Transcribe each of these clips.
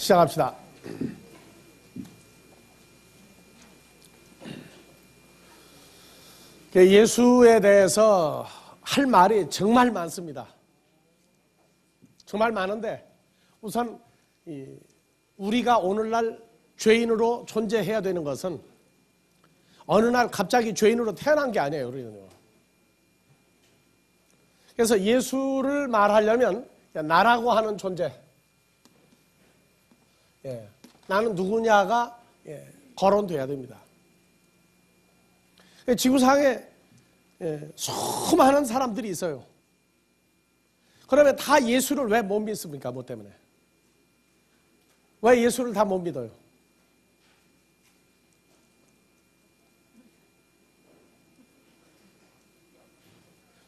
시작합시다. 예수에 대해서 할 말이 정말 많습니다. 정말 많은데 우선 우리가 오늘날 죄인으로 존재해야 되는 것은 어느 날 갑자기 죄인으로 태어난 게 아니에요. 우리는요. 그래서 예수를 말하려면 나라고 하는 존재, 나는 누구냐가 거론돼야 됩니다. 지구상에 수많은 사람들이 있어요. 그러면 다 예수를 왜 못 믿습니까? 뭐 때문에? 왜 예수를 다 못 믿어요?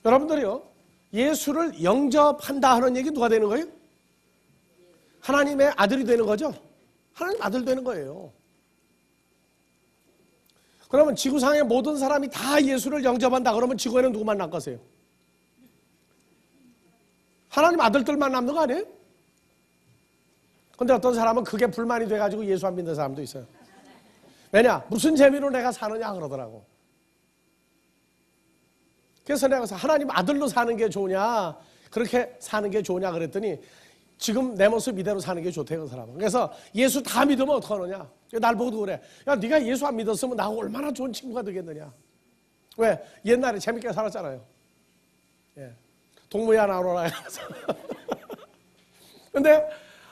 여러분들이요, 예수를 영접한다 하는 얘기 누가 되는 거예요? 하나님의 아들이 되는 거죠? 하나님 아들 되는 거예요. 그러면 지구상의 모든 사람이 다 예수를 영접한다 그러면 지구에는 누구만 남을 거세요? 하나님 아들들만 남는 거 아니에요? 근데 어떤 사람은 그게 불만이 돼가지고 예수 안 믿는 사람도 있어요. 왜냐? 무슨 재미로 내가 사느냐 그러더라고. 그래서 내가 하나님 아들로 사는 게 좋으냐, 그렇게 사는 게 좋으냐 그랬더니 지금 내 모습 이대로 사는 게 좋대요, 그 사람은. 그래서 예수 다 믿으면 어떡하느냐? 날 보고도 그래. 야, 네가 예수 안 믿었으면 나하고 얼마나 좋은 친구가 되겠느냐? 왜? 옛날에 재밌게 살았잖아요. 동무야 나오라 해서. 근데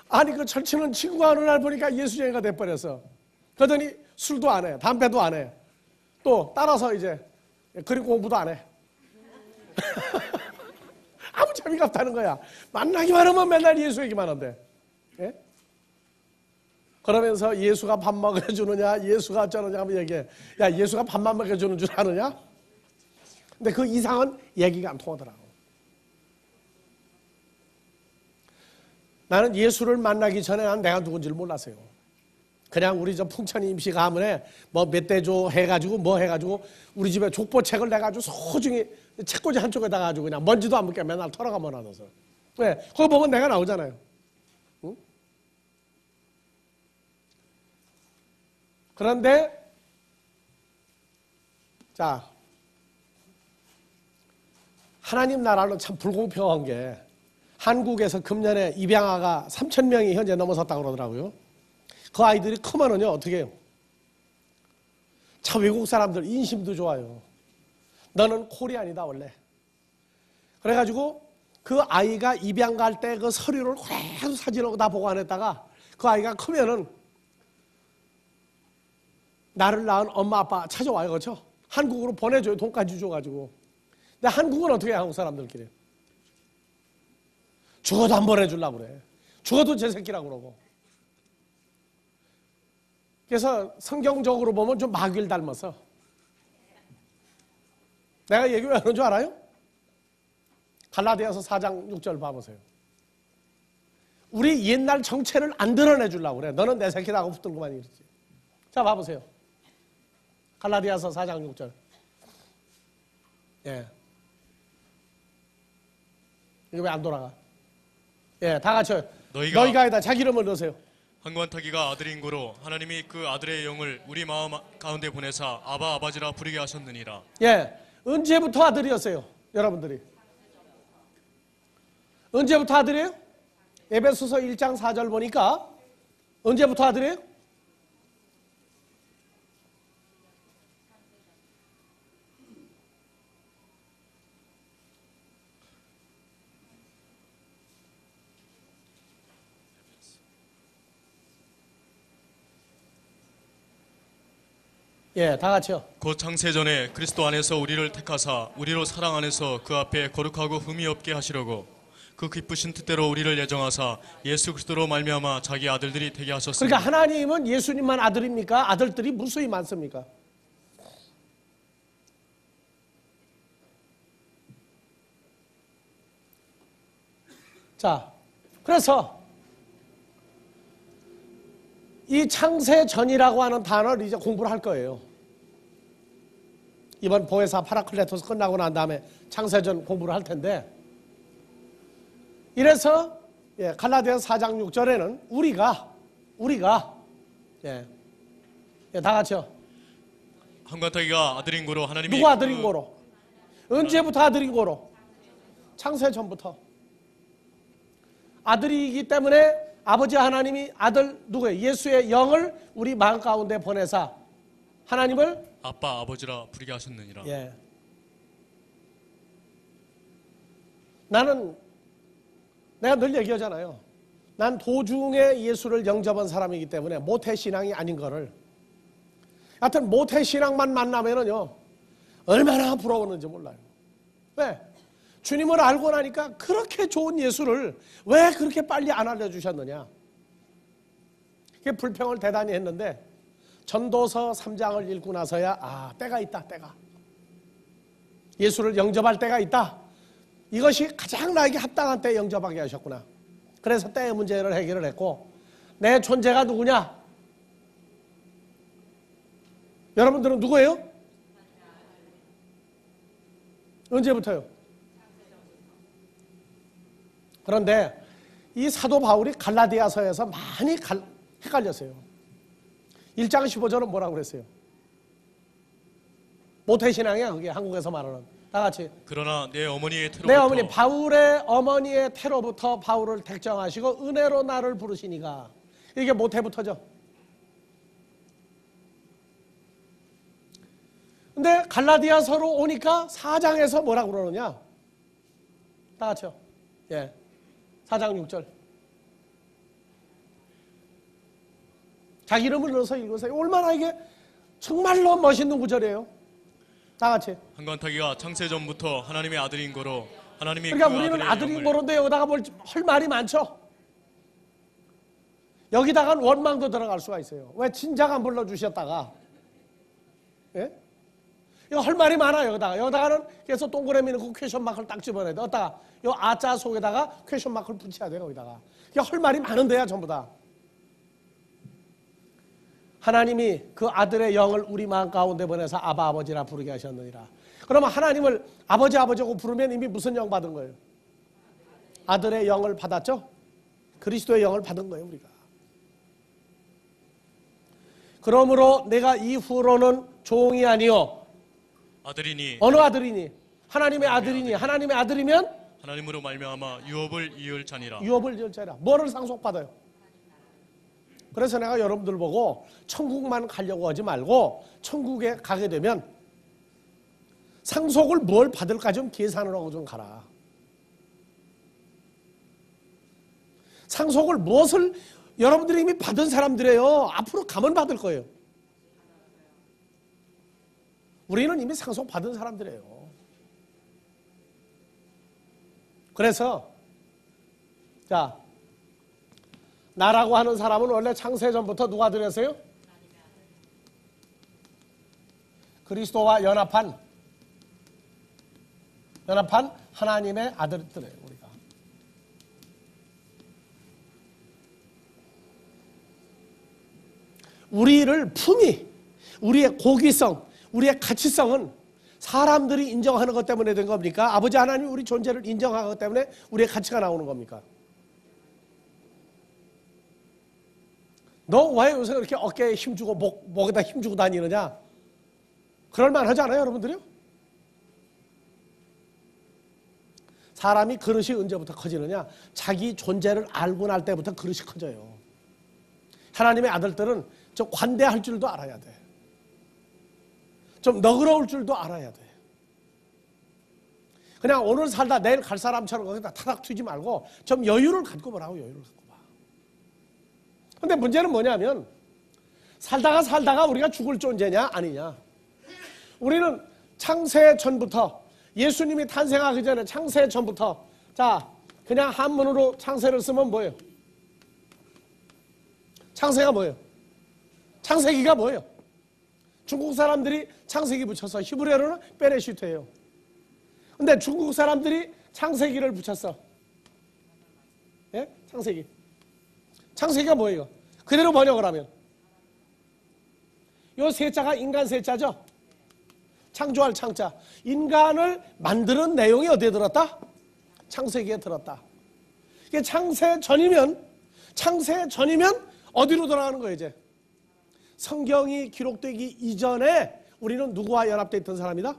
아니 그 철치는 친구가 어느 날 보니까 예수쟁이가 돼버렸어. 그러더니 술도 안 해, 담배도 안 해. 또 따라서 이제 그림 공부도 안 해. 아무 재미가 없다는 거야. 만나기만 하면 맨날 예수 얘기만 한대. 예? 그러면서 예수가 밥 먹여주느냐, 예수가 어쩌느냐 하면 얘기해. 야, 예수가 밥만 먹여주는 줄 아느냐? 근데 그 이상은 얘기가 안 통하더라고. 나는 예수를 만나기 전에 난 내가 누군지를 몰랐어요. 그냥 우리 저 풍천 임시 가문에 뭐 몇 대조 해가지고 뭐 해가지고 우리 집에 족보책을 내가지고 소중히 책꽂이 한쪽에다 가지고 그냥 먼지도 안 묻게 맨날 털어가만 하면서. 왜? 거기 보면 내가 나오잖아요. 응? 그런데 자, 하나님 나라는 참 불공평한 게 한국에서 금년에 입양아가 3,000명이 현재 넘어섰다고 그러더라고요. 그 아이들이 크면은요, 어떻게 해요? 참 외국 사람들 인심도 좋아요. 너는 코리안이다, 원래. 그래가지고 그 아이가 입양 갈 때 그 서류를 계속 사진하고 다 보관했다가 그 아이가 크면은 나를 낳은 엄마, 아빠 찾아와요, 그렇죠? 한국으로 보내줘요, 돈까지 줘가지고. 근데 한국은 어떻게 해요, 한국 사람들끼리? 죽어도 안 보내주려고 그래. 죽어도 제 새끼라고 그러고. 그래서 성경적으로 보면 좀 마귀를 닮아서. 내가 얘기 왜 하는 줄 알아요? 갈라디아서 4장 6절 봐보세요. 우리 옛날 정체를 안 드러내 주려고 그래. 너는 내 새끼라고 붙들고만 이러지. 자, 봐보세요. 갈라디아서 4장 6절. 예. 이거 왜 안 돌아가? 예, 다 같이. 너희가 아니다. 자기 이름을 넣으세요. 한관타기가 아들인 고로 하나님이 그 아들의 영을 우리 마음 가운데 보내사 아바 아버지라 부르게 하셨느니라. 예, 언제부터 아들이었어요? 여러분들이 언제부터 아들이에요? 에베소서 1장 4절 보니까 언제부터 아들이에요? 예, 다 같이요. 곧 창세전에 그리스도 안에서 우리를 택하사 우리로 사랑 안에서 그 앞에 거룩하고 흠이 없게 하시려고 그 기쁘신 뜻대로 우리를 예정하사 예수 그리스도로 말미암아 자기 아들들이 되게 하셨습니다. 그러니까 하나님은 예수님만 아들입니까? 아들들이 무수히 많습니까? 자, 그래서 이 창세전이라고 하는 단어를 이제 공부를 할 거예요. 이번 보혜사 파라클레토스 끝나고 난 다음에 창세전 공부를 할 텐데, 이래서 갈라디아서 4장 6절에는 우리가 우리가 예, 다 같이요. 한관타기가 아들인 고로 하나님이 누구 아들인 거로? 언제부터 아들인 거로? 창세 전부터. 아들이기 때문에 아버지 하나님이 아들 누구예요? 예수의 영을 우리 마음 가운데 보내사 하나님을 아빠 아버지라 부르게 하셨느니라. 예. 나는 내가 늘 얘기하잖아요. 난 도중에 예수를 영접한 사람이기 때문에 모태신앙이 아닌 거를 하여튼 모태신앙만 만나면은요 얼마나 부러웠는지 몰라요. 왜? 주님을 알고 나니까 그렇게 좋은 예수를 왜 그렇게 빨리 안 알려주셨느냐. 그게 불평을 대단히 했는데 전도서 3장을 읽고 나서야 때가 있다. 때가 예수를 영접할 때가 있다. 이것이 가장 나에게 합당한 때에 영접하게 하셨구나. 그래서 때의 문제를 해결을 했고 내 존재가 누구냐? 여러분들은 누구예요? 언제부터요? 그런데 이 사도 바울이 갈라디아서에서 많이 헷갈렸어요. 1장 15절은 뭐라고 그랬어요? 모태신앙이야 그게 한국에서 말하는. 다 같이. 그러나 내 어머니의 태로부터 내 어머니 바울의 어머니의 태로부터 바울을 택정하시고 은혜로 나를 부르시니가. 이게 모태부터죠. 근데 갈라디아서로 오니까 4장에서 뭐라고 그러느냐? 다 같이요. 예. 4장 6절. 자기 이름을 넣어서 읽으세요. 얼마나 이게 정말로 멋있는 구절이에요. 다 같이. 한관타기가 창세 전부터 하나님의 아들인 거로 하나님이 그러니까 그 우리는 아들의 아들인 영을 거론데 여기다가 할 말이 많죠. 여기다가는 원망도 들어갈 수가 있어요. 왜 진작 안 불러주셨다가 예? 이거 할 말이 많아요. 여기다가는 계속 동그라미 넣고 퀘션 마크를 딱 집어내야 돼. 어디다가 요 아자 속에다가 퀘션 마크를 붙여야 돼요. 거기다가. 이게 할 말이 많은데야 전부 다. 하나님이 그 아들의 영을 우리 마음 가운데 보내서 아바 아버지라 부르게 하셨느니라. 그러면 하나님을 아버지고 부르면 이미 무슨 영 받은 거예요? 아들의 영을 받았죠? 그리스도의 영을 받은 거예요 우리가. 그러므로 내가 이후로는 종이 아니요 아들이니 어느 아들이니? 하나님의 아들이니. 하나님의 아들이면 하나님으로 말미암아 유업을 이을 자니라. 유업을 지을 자라. 뭐를 상속받아요? 그래서 내가 여러분들 보고 천국만 가려고 하지 말고 천국에 가게 되면 상속을 뭘 받을까 좀 계산을 하고 좀 가라. 상속을 무엇을 여러분들이 이미 받은 사람들이에요. 앞으로 가면 받을 거예요. 우리는 이미 상속 받은 사람들이에요. 그래서 자 나라고 하는 사람은 원래 창세 전부터 누가 들였어요? 그리스도와 연합한 하나님의 아들들이에요. 우리가. 우리를 품위, 우리의 고귀성, 우리의 가치성은 사람들이 인정하는 것 때문에 된 겁니까? 아버지 하나님이 우리 존재를 인정하기 때문에 우리의 가치가 나오는 겁니까? 너 왜 요새 그렇게 어깨에 힘주고 목에다 힘주고 다니느냐? 그럴만 하지 않아요 여러분들이요? 사람이 그릇이 언제부터 커지느냐? 자기 존재를 알고 날 때부터 그릇이 커져요. 하나님의 아들들은 좀 관대할 줄도 알아야 돼. 좀 너그러울 줄도 알아야 돼. 그냥 오늘 살다 내일 갈 사람처럼 거기다 타닥 튀지 말고 좀 여유를 갖고 보라고. 여유를 갖고 봐. 근데 문제는 뭐냐면 살다가 우리가 죽을 존재냐 아니냐. 우리는 창세 전부터 예수님이 탄생하기 전에 창세 전부터 자 그냥 한문으로 창세를 쓰면 뭐예요? 창세가 뭐예요? 창세기가 뭐예요? 중국 사람들이 창세기 붙였어. 히브리어로는 베레시트예요. 근데 중국 사람들이 창세기를 붙였어. 예? 창세기. 창세기가 뭐예요? 그대로 번역을 하면 요 세자가 인간 세자죠? 창조할 창자. 인간을 만드는 내용이 어디에 들었다? 창세기에 들었다. 이게 창세 전이면 어디로 돌아가는 거예요 이제? 성경이 기록되기 이전에 우리는 누구와 연합되어 있던 사람이다?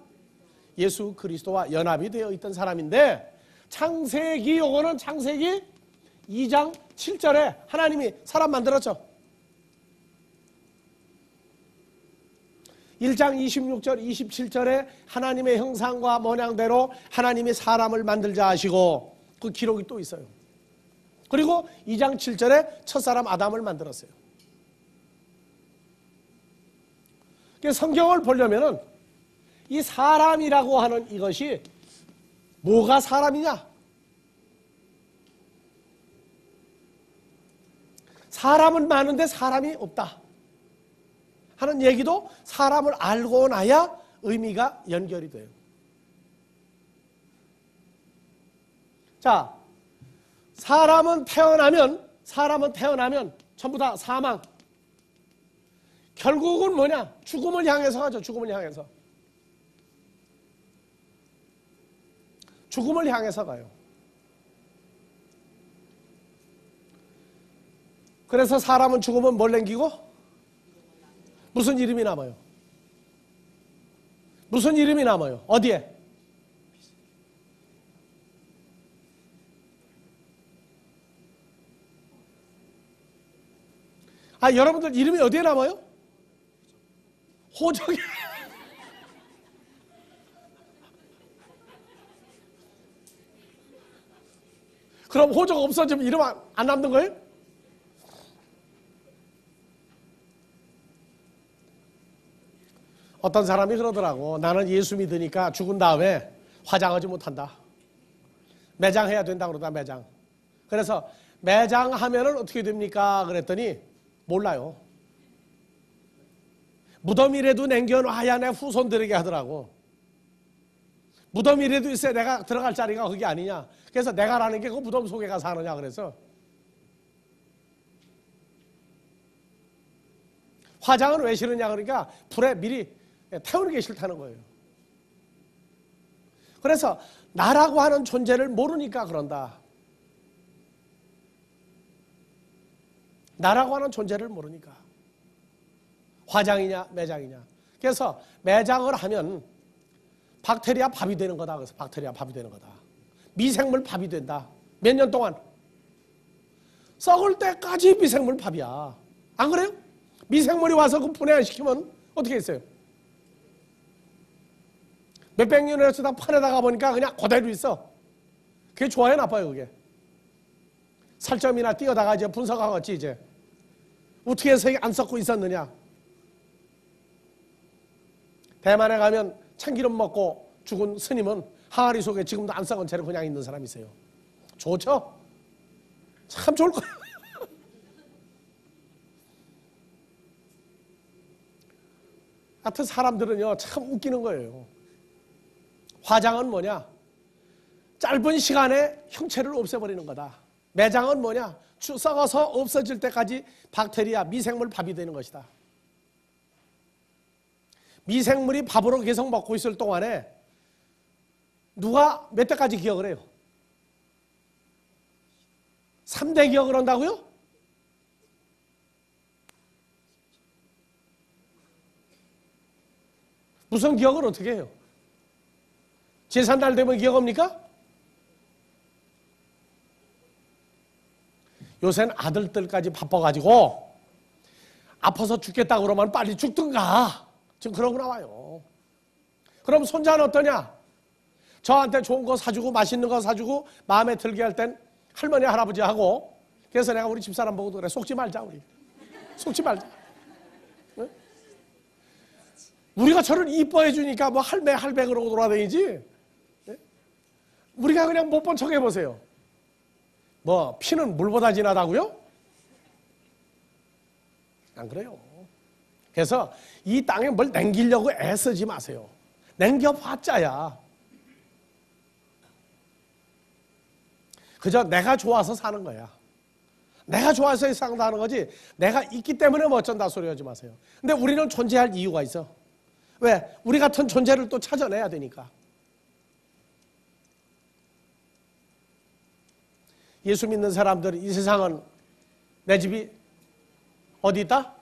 예수 그리스도와 연합이 되어 있던 사람인데, 창세기, 요거는 창세기 2장 7절에 하나님이 사람 만들었죠. 1장 26절 27절에 하나님의 형상과 모양대로 하나님이 사람을 만들자 하시고, 그 기록이 또 있어요. 그리고 2장 7절에 첫사람 아담을 만들었어요. 성경을 보려면은 이 사람이라고 하는 이것이 뭐가 사람이냐? 사람은 많은데 사람이 없다 하는 얘기도 사람을 알고 나야 의미가 연결이 돼요. 자, 사람은 태어나면 전부 다 사망. 결국은 뭐냐? 죽음을 향해서 가죠. 죽음을 향해서. 죽음을 향해서 가요. 그래서 사람은 죽으면 뭘 남기고? 무슨 이름이 남아요? 무슨 이름이 남아요? 어디에? 여러분들 이름이 어디에 남아요? 호적에. 그럼 호적 없어지면 이름 안 남는 거예요? 어떤 사람이 그러더라고. 나는 예수 믿으니까 죽은 다음에 화장하지 못한다. 매장해야 된다 그러다, 매장. 그래서 매장하면은 어떻게 됩니까? 그랬더니 몰라요. 무덤이라도 남겨놔야 내 후손들에게 하더라고. 무덤이라도 있어야 내가 들어갈 자리가 그게 아니냐. 그래서 내가라는 게 그 무덤 속에 가서 하느냐 그래서. 화장은 왜 싫으냐 그러니까 불에 미리 태우는 게 싫다는 거예요. 그래서 나라고 하는 존재를 모르니까 그런다. 나라고 하는 존재를 모르니까. 화장이냐 매장이냐. 그래서 매장을 하면 박테리아 밥이 되는 거다. 그래서 박테리아 밥이 되는 거다. 미생물 밥이 된다. 몇 년 동안 썩을 때까지 미생물 밥이야. 안 그래요? 미생물이 와서 그 분해시키면 어떻게 했어요? 몇백 년을 쓰다 판에다가 보니까 그냥 그대로 있어. 그게 좋아요 나빠요 그게? 살점이나 띄어다가 이제 분석하겠지 이제. 어떻게 해서 안 썩고 있었느냐. 대만에 가면 참기름 먹고 죽은 스님은 항아리 속에 지금도 안 썩은 채로 그냥 있는 사람이 있어요. 좋죠? 참 좋을 거예요. 하여튼 사람들은요 참 웃기는 거예요. 화장은 뭐냐? 짧은 시간에 형체를 없애버리는 거다. 매장은 뭐냐? 썩어서 없어질 때까지 박테리아, 미생물 밥이 되는 것이다. 미생물이 밥으로 계속 먹고 있을 동안에 누가 몇 대까지 기억을 해요? 3대 기억을 한다고요? 무슨 기억을 어떻게 해요? 제삿날 되면 기억합니까? 요새는 아들들까지 바빠가지고 아파서 죽겠다고 그러면 빨리 죽든가. 지금 그러고 나와요. 그럼 손자는 어떠냐? 저한테 좋은 거 사주고 맛있는 거 사주고 마음에 들게 할 땐 할머니 할아버지 하고. 그래서 내가 우리 집사람 보고도 그래. 속지 말자 우리. 속지 말자. 응? 우리가 저를 이뻐해 주니까 뭐 할매 할배 그러고 돌아다니지. 응? 우리가 그냥 못 본 척 해보세요. 뭐 피는 물보다 진하다고요? 안 그래요. 그래서 이 땅에 뭘 남기려고 애쓰지 마세요. 남겨봤자야. 그저 내가 좋아서 사는 거야. 내가 좋아서 산다는 거지 내가 있기 때문에 뭐 어쩐다 소리 하지 마세요. 근데 우리는 존재할 이유가 있어. 왜? 우리 같은 존재를 또 찾아내야 되니까. 예수 믿는 사람들, 이 세상은 내 집이 어디 있다?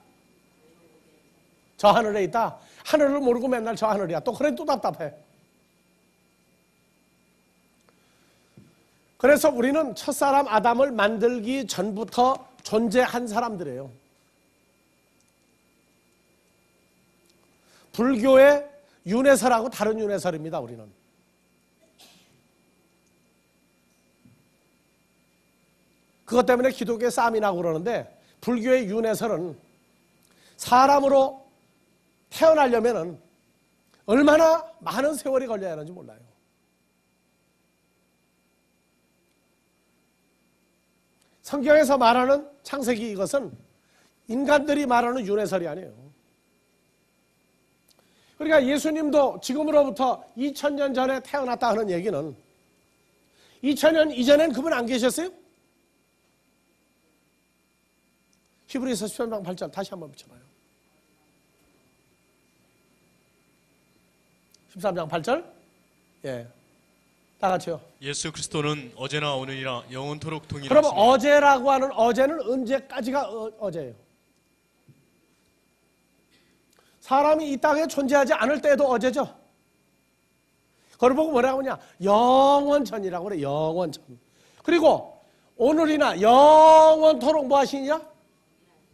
저 하늘에 있다. 하늘을 모르고 맨날 저 하늘이야. 또 그래 또 답답해. 그래서 우리는 첫사람 아담을 만들기 전부터 존재한 사람들이에요. 불교의 윤회설하고 다른 윤회설입니다. 우리는. 그것 때문에 기독교에 싸움이 나고 그러는데, 불교의 윤회설은 사람으로 태어나려면 얼마나 많은 세월이 걸려야 하는지 몰라요. 성경에서 말하는 창세기, 이것은 인간들이 말하는 윤회설이 아니에요. 그러니까 예수님도 지금으로부터 2000년 전에 태어났다 하는 얘기는 2000년 이전엔 그분 안 계셨어요? 히브리서 13장 8절 다시 한번 붙여봐요. 13장 8절. 예, 다 같이요. 예수 그리스도는 어제나 오늘이나 영원토록 그러면 동일하시니. 어제라고 하는 어제는 언제까지가 어제예요? 사람이 이 땅에 존재하지 않을 때도 어제죠. 그걸 보고 뭐라고 하냐? 영원전이라고 그래. 영원전. 그리고 오늘이나 영원토록 뭐 하시니라?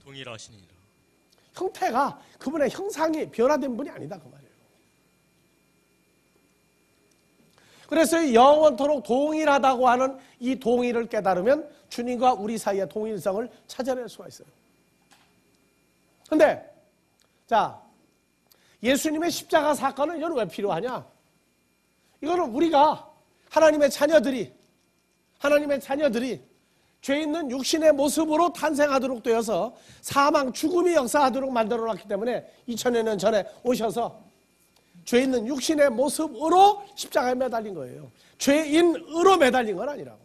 동일하시니라. 형태가, 그분의 형상이 변화된 분이 아니다 그 말이에요. 그래서 이 영원토록 동일하다고 하는 이 동일을 깨달으면 주님과 우리 사이의 동일성을 찾아낼 수가 있어요. 근데 자, 예수님의 십자가 사건은 이건 왜 필요하냐? 이거는 우리가 하나님의 자녀들이 죄 있는 육신의 모습으로 탄생하도록 되어서 사망, 죽음이 역사하도록 만들어놨기 때문에 2000여 년 전에 오셔서 죄 있는 육신의 모습으로 십자가에 매달린 거예요. 죄인으로 매달린 건 아니라고.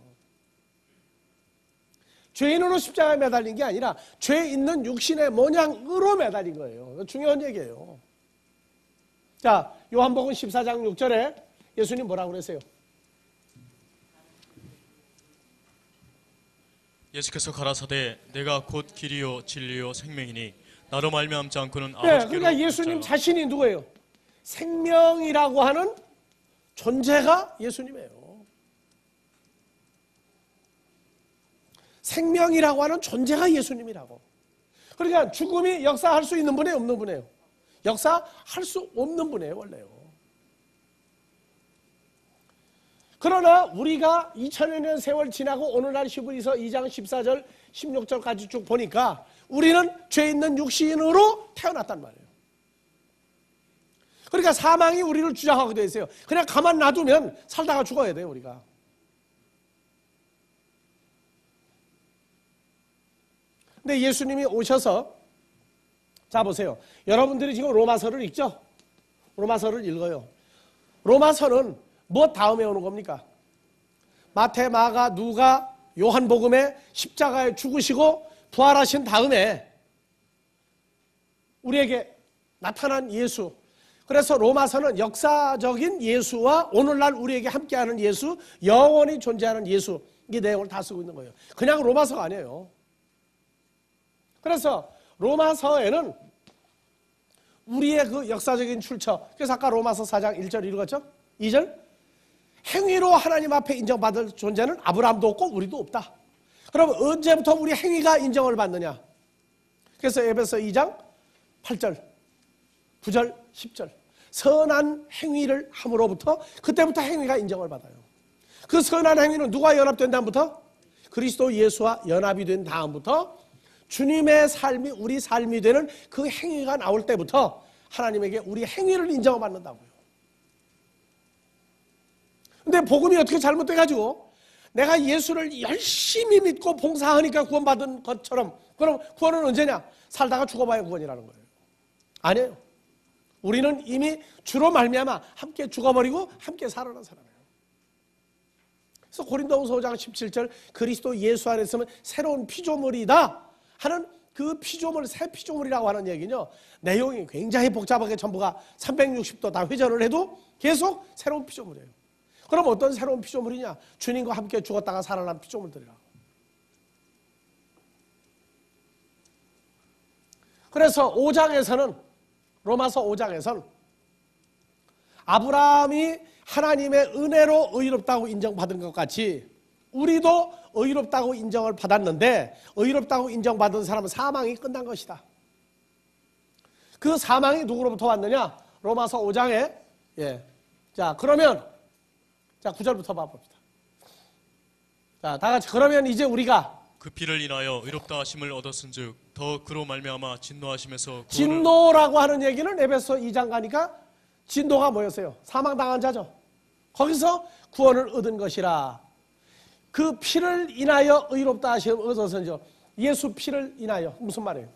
죄인으로 십자가에 매달린 게 아니라 죄 있는 육신의 모양으로 매달린 거예요. 중요한 얘기예요. 자, 요한복음 14장 6절에 예수님 뭐라고 그랬어요? 예수께서 가라사대 내가 곧 길이요 진리요 생명이니 나로 말미암지 않고는 네, 아버지께로 그러니까 예수님 못 자라. 자신이 누구예요? 생명이라고 하는 존재가 예수님이에요. 생명이라고 하는 존재가 예수님이라고. 그러니까 죽음이 역사할 수 있는 분이에요, 없는 분이에요? 역사할 수 없는 분이에요, 원래요. 그러나 우리가 2000여 년 세월 지나고 오늘날 히브리서 2장 14절 16절까지 쭉 보니까 우리는 죄 있는 육신으로 태어났단 말이에요. 그러니까 사망이 우리를 주장하게 되어 있어요. 그냥 가만 놔두면 살다가 죽어야 돼요, 우리가. 근데 예수님이 오셔서, 자 보세요. 여러분들이 지금 로마서를 읽죠? 로마서를 읽어요. 로마서는 뭐 다음에 오는 겁니까? 마태, 마가, 누가, 요한복음에 십자가에 죽으시고 부활하신 다음에 우리에게 나타난 예수. 그래서 로마서는 역사적인 예수와 오늘날 우리에게 함께하는 예수, 영원히 존재하는 예수, 이 내용을 다 쓰고 있는 거예요. 그냥 로마서가 아니에요. 그래서 로마서에는 우리의 그 역사적인 출처, 그래서 아까 로마서 4장 1절 읽었죠? 2절? 행위로 하나님 앞에 인정받을 존재는 아브라함도 없고 우리도 없다. 그럼 언제부터 우리 행위가 인정을 받느냐? 그래서 에베소 2장 8절, 9절, 10절. 선한 행위를 함으로부터 그때부터 행위가 인정을 받아요. 그 선한 행위는 누가 연합된 다음부터? 그리스도 예수와 연합이 된 다음부터 주님의 삶이 우리 삶이 되는 그 행위가 나올 때부터 하나님에게 우리 행위를 인정받는다고요. 근데 복음이 어떻게 잘못돼가지고 내가 예수를 열심히 믿고 봉사하니까 구원받은 것처럼, 그럼 구원은 언제냐? 살다가 죽어봐야 구원이라는 거예요. 아니에요. 우리는 이미 주로 말미암아 함께 죽어버리고 함께 살아난 사람이에요. 그래서 고린도후서 5장 17절 그리스도 예수 안에서는 새로운 피조물이다 하는 그 피조물, 새 피조물이라고 하는 얘기는요, 내용이 굉장히 복잡하게 전부가 360도 다 회전을 해도 계속 새로운 피조물이에요. 그럼 어떤 새로운 피조물이냐? 주님과 함께 죽었다가 살아난 피조물들이라고. 그래서 5장에서는 로마서 5장에서는 아브라함이 하나님의 은혜로 의롭다고 인정받은 것 같이 우리도 의롭다고 인정을 받았는데 의롭다고 인정받은 사람은 사망이 끝난 것이다. 그 사망이 누구로부터 왔느냐? 로마서 5장에 자 그러면 자 9절부터 봐봅니다. 자 다같이 그러면 이제 우리가 그 피를 인하여 의롭다 하심을 얻었은즉 더 그로 말미암아 진노하심에서 구원을 진노라고 하는 얘기는 에베소 2장 가니까 진노가 뭐였어요? 사망당한 자죠. 거기서 구원을 얻은 것이라. 그 피를 인하여 의롭다 하심을 얻었은즉 예수 피를 인하여 무슨 말이에요?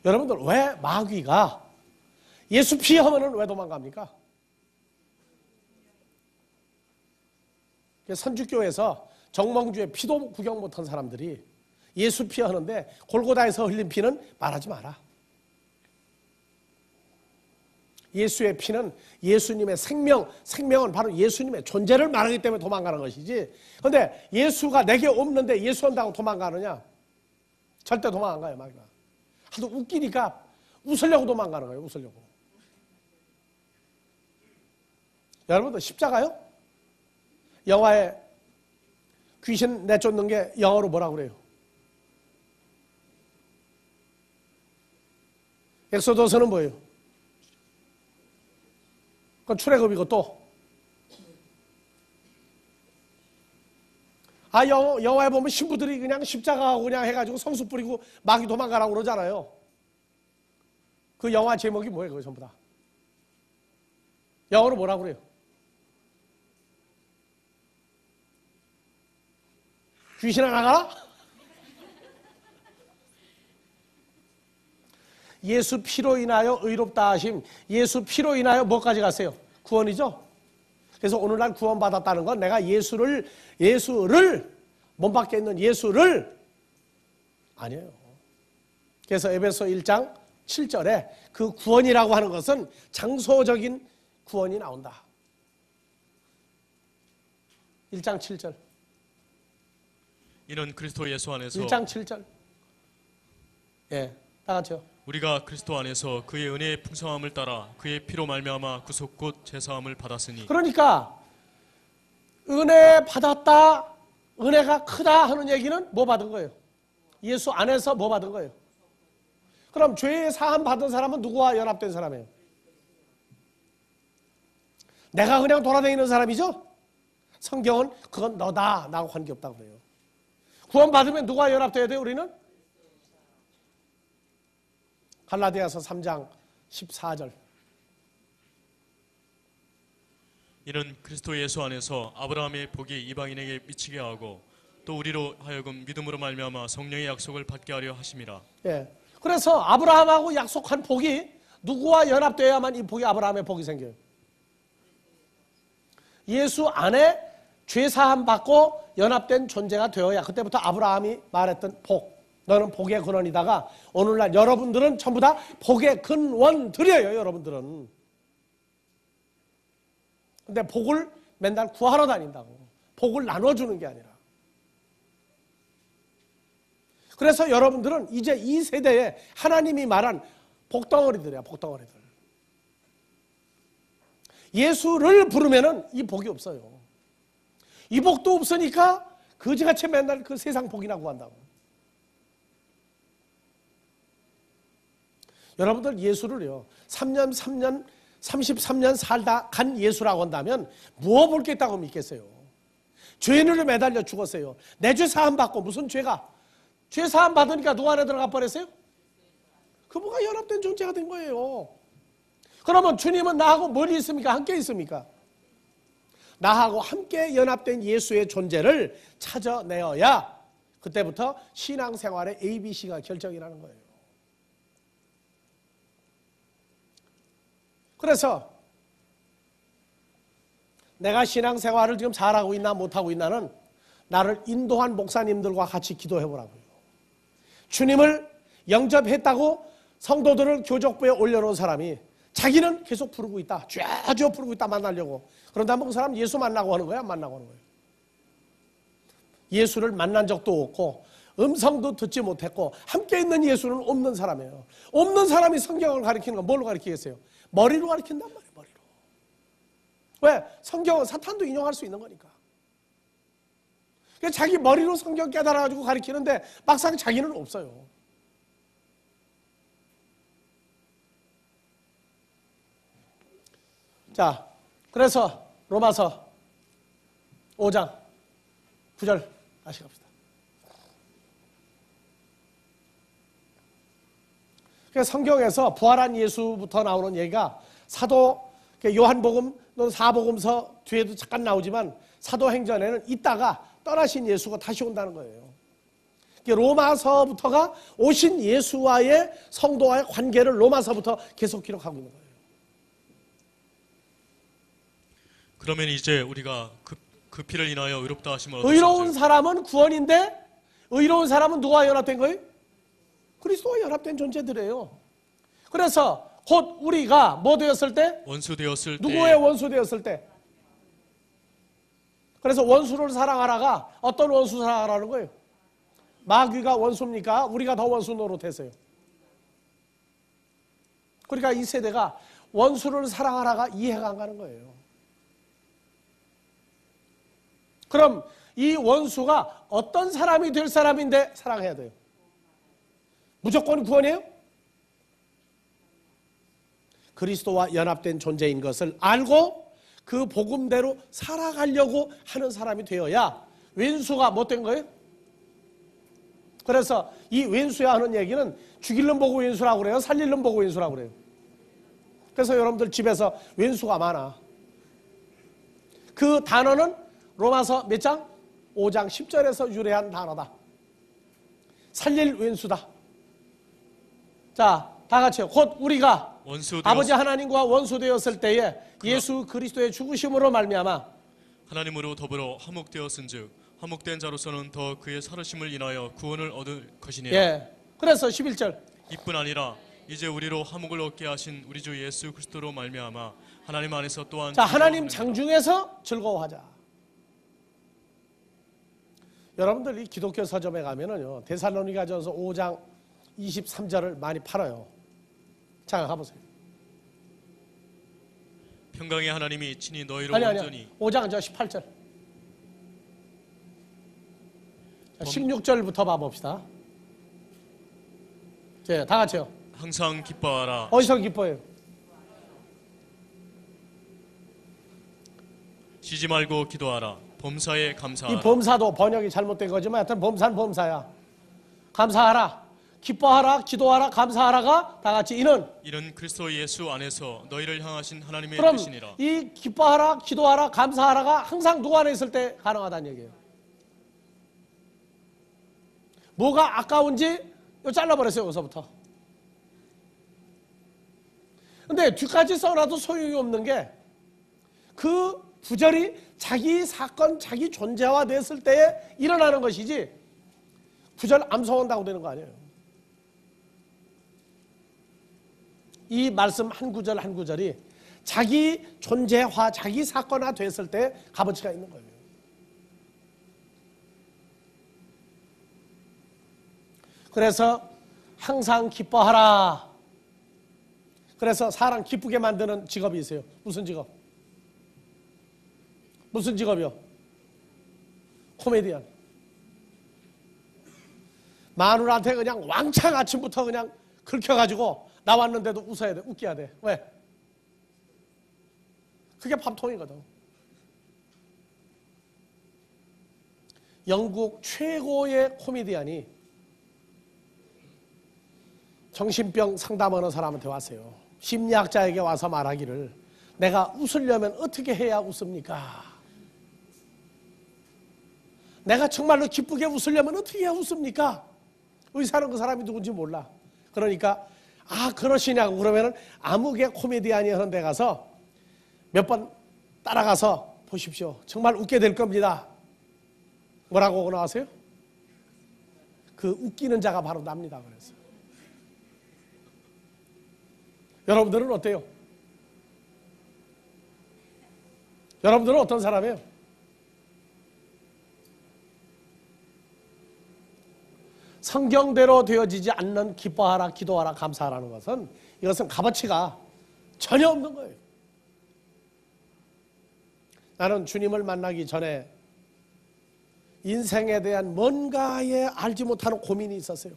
여러분들 왜 마귀가 예수 피 하면은 왜 도망갑니까? 선주교에서 정몽주에 피도 구경 못한 사람들이 예수 피 하는데 골고다에서 흘린 피는 말하지 마라. 예수의 피는 예수님의 생명은 바로 예수님의 존재를 말하기 때문에 도망가는 것이지. 그런데 예수가 내게 없는데 예수 한다고 도망가느냐? 절대 도망 안 가요, 마귀가. 하도 웃기니까 웃으려고 도망가는 거예요, 웃으려고. 여러분들 십자가요? 영화에 귀신 내쫓는 게 영어로 뭐라고 그래요? 엑소더스는 뭐예요? 그건 출애굽이고 또. 영화에 보면 신부들이 그냥 십자가하고 그냥 해가지고 성수 뿌리고 마귀 도망가라고 그러잖아요. 그 영화 제목이 뭐예요, 그거 전부 다? 영어로 뭐라고 그래요? 귀신아 나가라? 예수 피로 인하여 의롭다 하심, 예수 피로 인하여 뭐까지 갔어요? 구원이죠? 그래서 오늘날 구원받았다는 건 내가 예수를 몸 밖에 있는 예수를 아니에요. 그래서 에베소 1장 7절에 그 구원이라고 하는 것은 장소적인 구원이 나온다. 1장 7절. 이는 그리스도 예수 안에서 1장 7절. 예, 다 같이요. 우리가 그리스도 안에서 그의 은혜의 풍성함을 따라 그의 피로 말미암아 구속 곧 제사함을 받았으니. 그러니까 은혜 받았다, 은혜가 크다 하는 얘기는 뭐 받은 거예요? 예수 안에서 뭐 받은 거예요? 그럼 죄의 사함 받은 사람은 누구와 연합된 사람이에요? 내가 그냥 돌아다니는 사람이죠? 성경은 그건 너다, 나하고 관계없다고 그래요. 구원 받으면 누구와 연합돼야 돼요, 우리는? 갈라디아서 3장 14절. 이는 그리스도 예수 안에서 아브라함의 복이 이방인에게 미치게 하고 또 우리로 하여금 믿음으로 말미암아 성령의 약속을 받게 하려 하심이라. 예. 그래서 아브라함하고 약속한 복이 누구와 연합돼야만 이 복이 아브라함의 복이 생겨요? 예수 안에 죄사함 받고 연합된 존재가 되어야 그때부터 아브라함이 말했던 복. 너는 복의 근원이다가 오늘날 여러분들은 전부 다 복의 근원들이에요, 여러분들은. 근데 복을 맨날 구하러 다닌다고. 복을 나눠주는 게 아니라. 그래서 여러분들은 이제 이 세대에 하나님이 말한 복덩어리들이야, 복덩어리들. 예수를 부르면은 이 복이 없어요. 이 복도 없으니까 거지같이 맨날 그 세상 복이나 구한다고. 여러분들 예수를요, 33년 살다 간 예수라고 한다면 무엇 볼 게 있다고 믿겠어요? 죄인으로 매달려 죽었어요. 내 죄 사함 받고 무슨 죄가? 죄 사함 받으니까 누구 안에 들어가 버렸어요? 그분과 연합된 존재가 된 거예요. 그러면 주님은 나하고 멀리 있습니까? 함께 있습니까? 나하고 함께 연합된 예수의 존재를 찾아내어야 그때부터 신앙생활의 ABC가 결정이라는 거예요. 그래서 내가 신앙생활을 지금 잘하고 있나 못하고 있나는 나를 인도한 목사님들과 같이 기도해 보라고요. 주님을 영접했다고 성도들을 교족부에 올려놓은 사람이 자기는 계속 부르고 있다. 쥐어 부르고 있다, 만나려고. 그런다면 그 사람 예수 만나고 하는 거야, 안 만나고 하는 거예요? 예수를 만난 적도 없고 음성도 듣지 못했고 함께 있는 예수는 없는 사람이에요. 없는 사람이 성경을 가리키는 건 뭘로 가리키겠어요? 머리로 가리킨단 말이에요. 머리로. 왜? 성경은 사탄도 인용할 수 있는 거니까. 자기 머리로 성경 깨달아가지고 가리키는데 막상 자기는 없어요. 자, 그래서 로마서 5장 9절 다시 갑시다. 성경에서 부활한 예수부터 나오는 얘기가 사도 요한복음 또는 사복음서 뒤에도 잠깐 나오지만 사도행전에는 있다가 떠나신 예수가 다시 온다는 거예요. 로마서부터가 오신 예수와의 성도와의 관계를 로마서부터 계속 기록하고 있는 거예요. 그러면 이제 우리가 그 피를 인하여 의롭다 하심을 의로운 사람은 구원인데 의로운 사람은 누구와 연합된 거예요? 그리스도와 연합된 존재들이에요. 그래서 곧 우리가 뭐 되었을 때? 원수 되었을 때. 누구의 원수 되었을 때? 그래서 원수를 사랑하라가 어떤 원수 사랑하라는 거예요? 마귀가 원수입니까? 우리가 더 원수 노릇했어요. 그러니까 이 세대가 원수를 사랑하라가 이해가 안 가는 거예요. 그럼 이 원수가 어떤 사람이 될 사람인데 사랑해야 돼요? 무조건 구원이에요? 그리스도와 연합된 존재인 것을 알고 그 복음대로 살아가려고 하는 사람이 되어야 왼수가 못 된 거예요? 그래서 이 왼수야 하는 얘기는 죽일는 보고 왼수라고 그래요? 살릴는 보고 왼수라고 그래요? 그래서 여러분들 집에서 왼수가 많아. 그 단어는 로마서 몇 장? 5장 10절에서 유래한 단어다. 살릴 왼수다. 자, 다 같이요. 곧 우리가 아버지 하나님과 원수 되었을 때에 예수 그리스도의 죽으심으로 말미암아 하나님으로 더불어 화목되었은즉 화목된 자로서는 더 그의 살으심을 인하여 구원을 얻을 것이니라. 예. 그래서 11절 이뿐 아니라 이제 우리로 화목을 얻게 하신 우리 주 예수 그리스도로 말미암아 하나님 안에서 또한 자, 하나님 장중에서 즐거워하자. 여러분들 이 기독교 서점에 가면은요 데살로니가전서 5장 23절을 많이 팔아요. 잠깐 가보세요. 평강의 하나님이 친히 너희로 아니 온전히 5장 저 18절 16절부터 봐봅시다. 자, 다 같이요. 항상 기뻐하라. 어디서 기뻐해요? 쉬지 말고 기도하라. 범사에 감사하라. 이 범사도 번역이 잘못된 거지만 하여튼 범사는 범사야. 감사하라. 기뻐하라, 기도하라, 감사하라가 다 같이 이는 그리스도 예수 안에서 너희를 향하신 하나님의 그럼 뜻이니라. 이 기뻐하라, 기도하라, 감사하라가 항상 누구 안에 있을 때 가능하다는 얘기예요. 뭐가 아까운지 이거 잘라버렸어요. 여기서부터. 근데 뒤까지 써놔도 소용이 없는 게 그 부절이 자기 사건, 자기 존재화 됐을 때에 일어나는 것이지 부절 암송한다고 되는 거 아니에요. 이 말씀 한 구절 한 구절이 자기 존재화, 자기 사건화 됐을 때 값어치가 있는 거예요. 그래서 항상 기뻐하라. 그래서 사람 기쁘게 만드는 직업이 있어요. 무슨 직업? 무슨 직업이요? 코미디언. 마누라한테 그냥 왕창 아침부터 그냥 긁혀가지고 나왔는데도 웃어야 돼. 웃겨야 돼. 왜? 그게 밥통이거든. 영국 최고의 코미디언이 정신병 상담하는 사람한테 왔어요. 심리학자에게 와서 말하기를 내가 웃으려면 어떻게 해야 웃습니까? 내가 정말로 기쁘게 웃으려면 어떻게 해야 웃습니까? 의사는 그 사람이 누군지 몰라. 그러니까 아 그러시냐고 그러면은 아무개 코미디언이 하는 데 가서 몇 번 따라가서 보십시오. 정말 웃게 될 겁니다. 뭐라고 하고 나왔어요? 그 웃기는 자가 바로 납니다. 그래서 여러분들은 어때요? 여러분들은 어떤 사람이에요? 성경대로 되어지지 않는 기뻐하라, 기도하라, 감사하라는 것은 이것은 값어치가 전혀 없는 거예요. 나는 주님을 만나기 전에 인생에 대한 뭔가에 알지 못하는 고민이 있었어요.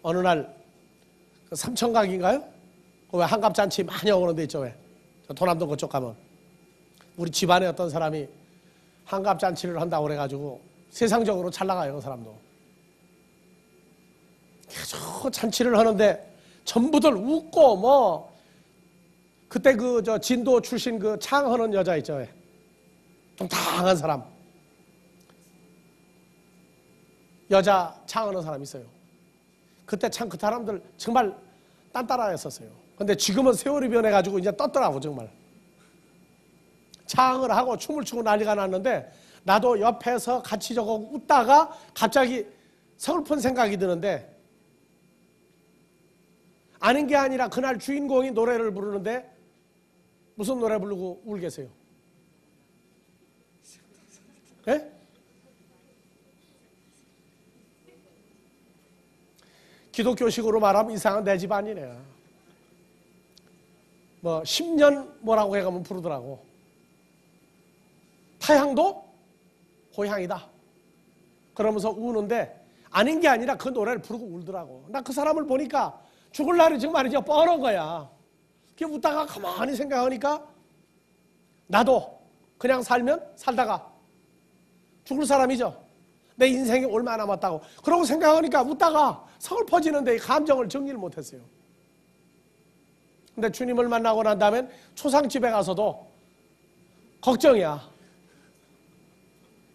어느 날 삼천각인가요? 왜 한갑잔치 많이 오는 데 있죠? 왜? 도남동 그쪽 가면 우리 집안에 어떤 사람이 한갑잔치를 한다고 그래가지고 세상적으로 잘 나가요. 그 사람도 계속 잔치를 하는데 전부들 웃고 뭐 그때 그 저 진도 출신 그 창하는 여자 있죠? 왜? 뚱탕한 사람, 여자 창하는 사람 있어요. 그때 참 그 사람들 정말 딴따라했었어요. 근데 지금은 세월이 변해가지고 이제 떴더라고. 정말 창을 하고 춤을 추고 난리가 났는데 나도 옆에서 같이 저거 웃다가 갑자기 서글픈 생각이 드는데, 아닌 게 아니라 그날 주인공이 노래를 부르는데 무슨 노래 부르고 울겠어요? 예? 기독교식으로 말하면 이상한 내 집안이네. 뭐 10년 뭐라고 해가면 부르더라고. 타향도 고향이다 그러면서 우는데 아닌 게 아니라 그 노래를 부르고 울더라고. 나 그 사람을 보니까 죽을 날이 정말이죠 뻔한 거야. 그게 웃다가 가만히 생각하니까 나도 그냥 살다가 죽을 사람이죠. 내 인생이 얼마 남았다고 그러고 생각하니까 웃다가 서글퍼지는데 감정을 정리를 못했어요. 근데 주님을 만나고 난 다음엔 초상집에 가서도 걱정이야.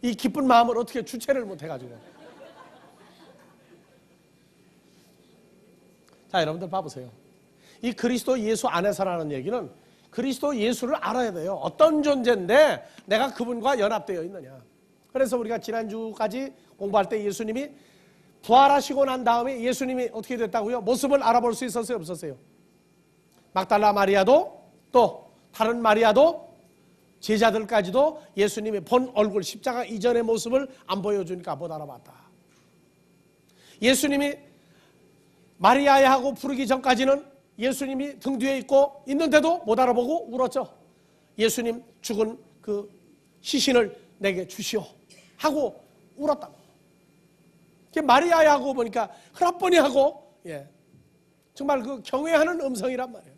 이 기쁜 마음을 어떻게 주체를 못해가지고. 자, 여러분들 봐보세요. 이 그리스도 예수 안에서라는 얘기는 그리스도 예수를 알아야 돼요. 어떤 존재인데 내가 그분과 연합되어 있느냐. 그래서 우리가 지난주까지 공부할 때 예수님이 부활하시고 난 다음에 예수님이 어떻게 됐다고요? 모습을 알아볼 수 있었어요? 없었어요? 막달라 마리아도 또 다른 마리아도 제자들까지도 예수님이 본 얼굴 십자가 이전의 모습을 안 보여주니까 못 알아봤다. 예수님이 마리아야하고 부르기 전까지는 예수님이 등 뒤에 있고 있는데도 못 알아보고 울었죠. 예수님 죽은 그 시신을 내게 주시오 하고 울었다고. 마리아야하고 보니까 흐라뻔히 하고 정말 그 경외하는 음성이란 말이에요.